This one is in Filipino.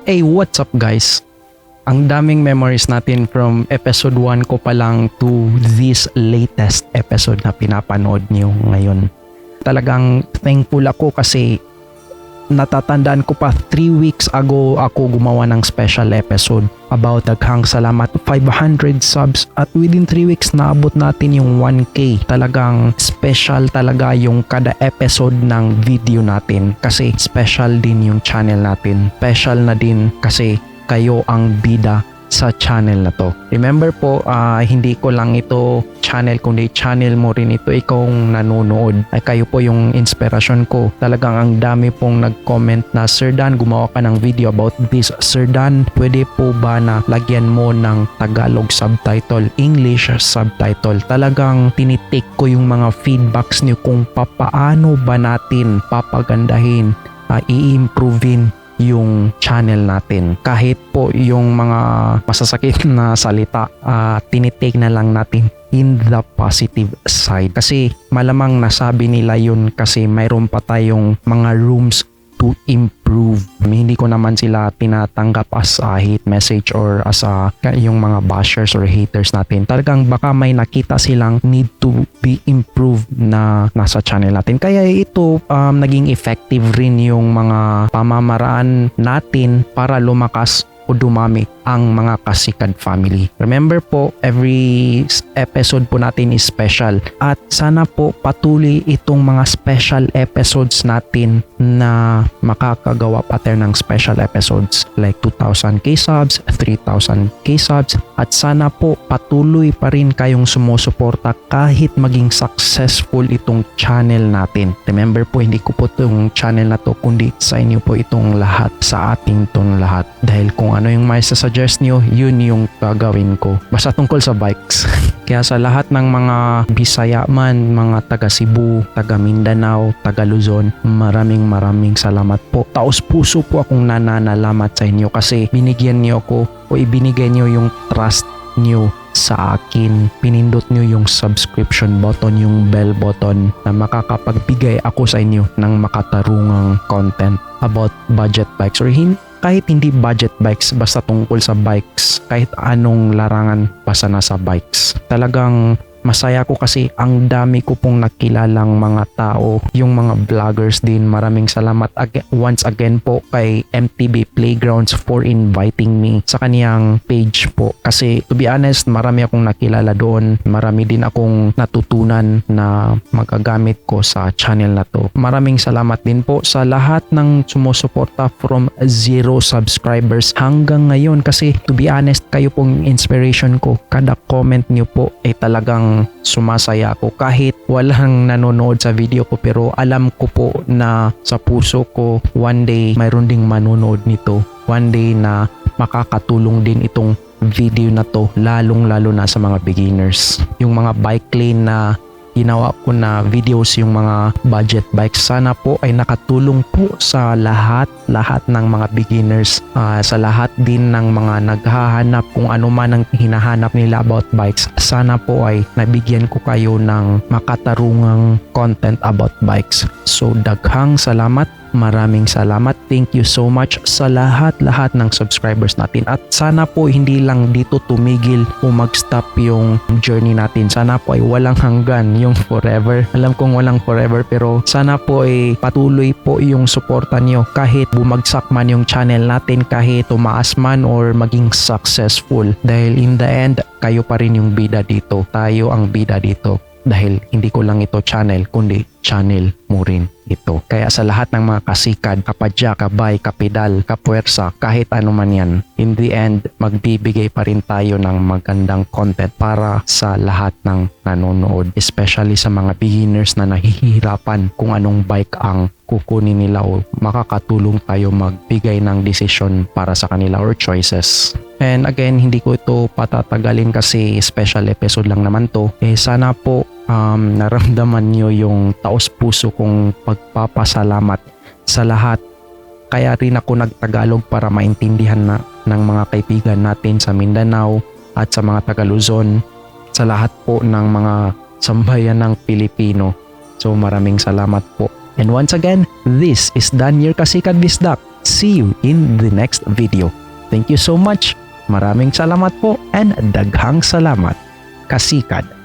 Hey, what's up guys? Ang daming memories natin from episode 1 ko pa lang to this latest episode na pinapanood niyo ngayon. Talagang thankful ako kasi natatandaan ko pa 3 weeks ago ako gumawa ng special episode about daghang salamat 500 subs at within 3 weeks naabot natin yung 1K. Talagang special talaga yung kada episode ng video natin kasi special din yung channel natin. Special na din kasi kayo ang bida sa channel na to. Remember po, hindi ko lang ito channel kundi channel mo rin ito, ikaw nanonood. Ay kayo po yung inspirasyon ko. Talagang ang dami pong nag-comment na, Sir Dan, gumawa ka ng video about this. Sir Dan, pwede po ba na lagyan mo ng Tagalog subtitle, English subtitle? Talagang tinitik ko yung mga feedbacks niyo kung papaano ba natin papagandahin, i-improvein yung channel natin. Kahit po yung mga masasakit na salita, tinitake na lang natin in the positive side. Kasi malamang nasabi nila yun kasi mayroon pa tayong mga rooms to improve. Hindi ko naman sila tinatanggap as a hate message or as a yung mga bashers or haters natin. Talagang baka may nakita silang need to be improved na nasa channel natin. Kaya ito naging effective rin yung mga pamamaraan natin para lumakas o dumami ang mga Kasikad family. Remember po, every episode po natin is special at sana po patuloy itong mga special episodes natin na makakagawa pa tayo ng special episodes like 2,000k subs, 3,000k subs at sana po patuloy pa rin kayong sumusuporta kahit maging successful itong channel natin. Remember po, hindi ko po itong channel na to kundi sa inyo po itong lahat, sa ating itong lahat. Dahil kung ano yung may suggest nyo, yun yung gagawin ko. Basta tungkol sa bikes. Kaya sa lahat ng mga Bisaya man, mga taga Cebu, taga Mindanao, taga Luzon, maraming salamat po. Taos puso po akong nananalamat sa inyo kasi binigyan niyo ako o ibinigay niyo yung trust niyo sa akin. Pinindot nyo yung subscription button, yung bell button na makakapagbigay ako sa inyo ng makatarungang content about budget bikes or kahit hindi budget bikes, basta tungkol sa bikes, kahit anong larangan basta nasa bikes. Talagang masaya ko kasi ang dami ko pong nakilalang mga tao, yung mga vloggers din. Maraming salamat once again po kay MTB Playgrounds for inviting me sa kaniyang page po. Kasi to be honest, marami akong nakilala doon. Marami din akong natutunan na magagamit ko sa channel na to. Maraming salamat din po sa lahat ng sumusuporta from 0 subscribers hanggang ngayon. Kasi to be honest, kayo pong inspiration ko. Kada comment niyo po ay talagang sumasaya ako kahit walang nanonood sa video ko, pero alam ko po na sa puso ko one day mayroon ding manonood nito, one day na makakatulong din itong video na to, lalong-lalo na sa mga beginners. Yung mga bike lane na ginawa ko na videos, yung mga budget bikes, sana po ay nakatulong po sa lahat ng mga beginners, sa lahat din ng mga naghahanap kung ano man ang hinahanap nila about bikes. Sana po ay nabigyan ko kayo ng makatarungang content about bikes. So daghang salamat. Maraming salamat. Thank you so much sa lahat ng subscribers natin. At sana po hindi lang dito tumigil o mag-stop yung journey natin. Sana po ay walang hanggan, yung forever. Alam kong walang forever, pero sana po ay patuloy po yung suporta nyo kahit bumagsak man yung channel natin, kahit tumaas man or maging successful. Dahil in the end, kayo pa rin yung bida dito. Tayo ang bida dito. Dahil hindi ko lang ito channel, kundi channel mo rin ito. Kaya sa lahat ng mga kasikad, kapadya, kabay, kapidal, kapuwersa, kahit ano man yan, in the end, magbibigay pa rin tayo ng magandang content para sa lahat ng nanonood. Especially sa mga beginners na nahihirapan kung anong bike ang kukunin nila o makakatulong tayo magbigay ng decision para sa kanila or choices. And again, hindi ko ito patatagalin kasi special episode lang naman to. Sana po naramdaman nyo yung taos puso kong pagpapasalamat sa lahat. Kaya rin ako nagtagalog para maintindihan ng mga kaibigan natin sa Mindanao at sa mga taga Luzon, sa lahat po ng mga sambayan ng Pilipino. So maraming salamat po. And once again, this is Dan, your Kasikad Bisdak. see you in the next video. Thank you so much. Maraming salamat po and daghang salamat. Kasikad.